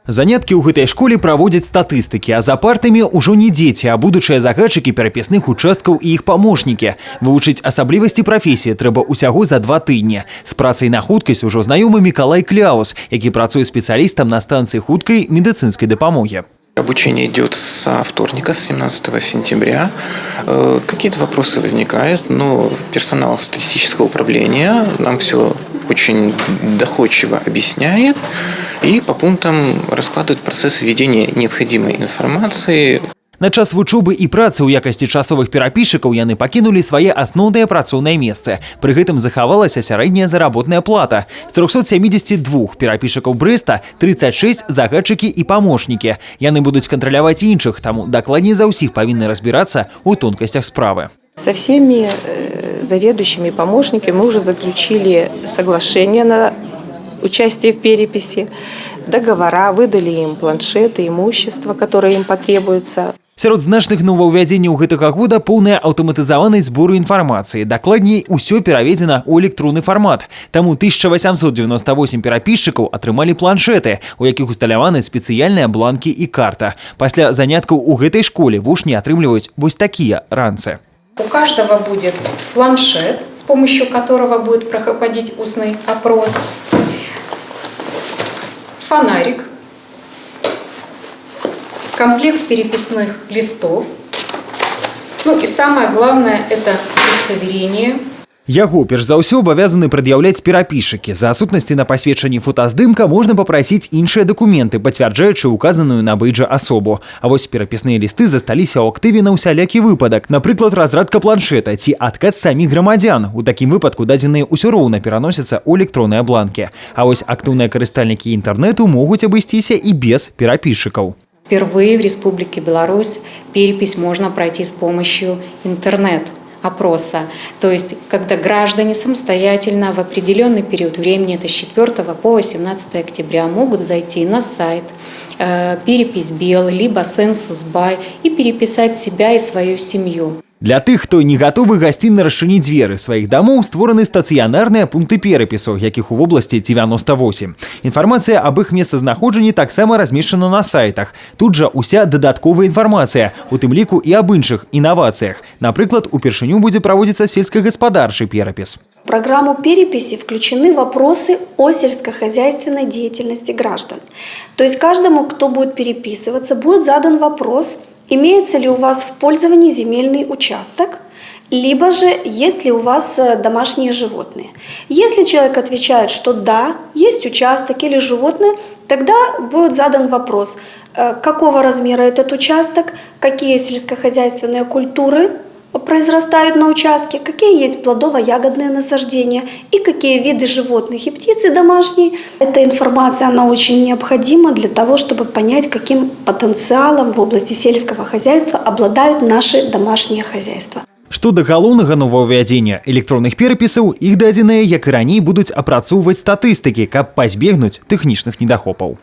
Заняткі ў гэтай школе праводзяць статыстыкі, а за партамі ўжо не дзеці, а будучыя загадчыкі перапісных участкаў і іх памочнікі. Вывучыць асаблівасці прафесіі трэба ўсяго за 2 тыдні. З працай на хуткасць ужо знаёмы Мікалай Кляус, які працуе спецыялістам на станцыі хуткай медыцынскай дапамогі. Обучение идет со вторника, с 17 сентября. Какие-то вопросы возникают, но персонал статистического управления нам все очень доходчиво объясняет и по пунктам раскладывает процесс введения необходимой информации. На час вучобы і працы ў якасці часовых перапісчыкаў яны пакінулі свае асноўныя працоўныя месцы. Пры гэтым захавалася сярэдняя заработная плата. З 372 перапісчыкаў Брэста 36 загадчыкі і памочнікі. Яны будуць кантраляваць іншых, таму дакладней за ўсіх павінны разбірацца ў тонкасцях справы. Со всеми заведующими помощниками мы уже заключили соглашение на участие в переписи, договора, выдали им планшеты, имущество, которое им потребуется. Сярод значных новаўвядзенняў гэтага года поўная аўтаматызаванасць збору інфармацыі. Дакладней, усё пераведзена ў электронны фармат. Таму 1898 перапісчыкаў атрымалі планшеты, у якіх усталяваны спецыяльныя бланкі і карта. Пасля заняткаў у гэтай школе вучні атрымліваюць вось такія ранцы. У каждого будет планшет, с помощью которого будет проходить устный опрос, фонарик, комплект переписных листов, ну и самое главное – это удостоверение. Яго, перш за ўсё, абавязаны прад'яўляць перапісчыкі. За адсутнасці на пасведчанні фотаздымка можна папрасіць іншыя дакументы, пацвярджаючы указаную на бэйджы асобу. А вось перапісныя лісты засталіся ў актыве на ўсялякі выпадак. Напрыклад, разрадка планшета ці адказ саміх грамадзян. У такім выпадку дадзеныя ўсё роўна пераносяцца ў электронныя бланкі. А вось актыўныя карыстальнікі інтэрнэту могуць абысціся і без перапісчыкаў. Впервые в Республике Беларусь перепись можно пройти с помощью интернет-опроса. То есть, когда граждане самостоятельно в определенный период времени, это с 4 по 18 октября, могут зайти на сайт «Перепись Бел» либо «Сенсус Бай» и переписать себя и свою семью. Для тых, хто не гатовы гасцінна расчыніць дзверы сваіх дамоў, створаны стацыянарныя пункты перапісу, якіх у вобласці 98. Інфармацыя аб іх месцазнаходжанні таксама размешчана на сайтах. Тут жа уся дадатковая інфармацыя, у тым ліку і аб іншых інавацыях. Напрыклад, упершыню будзе праводзіцца сельскагаспадарчы перапіс. В программу переписи включены вопросы о сельскохозяйственной деятельности граждан. То есть каждому, кто будет переписываться, будет задан вопрос, имеется ли у вас в пользовании земельный участок, либо же есть ли у вас домашние животные. Если человек отвечает, что да, есть участок или животное, тогда будет задан вопрос, какого размера этот участок, какие сельскохозяйственные культуры произрастают на участке, какие есть плодово-ягодные насаждения и какие виды животных и птицы домашние. Эта информация, она очень необходима для того, чтобы понять, каким потенциалом в области сельского хозяйства обладают наши домашние хозяйства. Што да галоўнага новаўвядзення электронных перапісаў, іх дадзеныя, як і раней, будуць апрацоўваць статыстыкі, каб пазбегнуць тэхнічных недахопаў.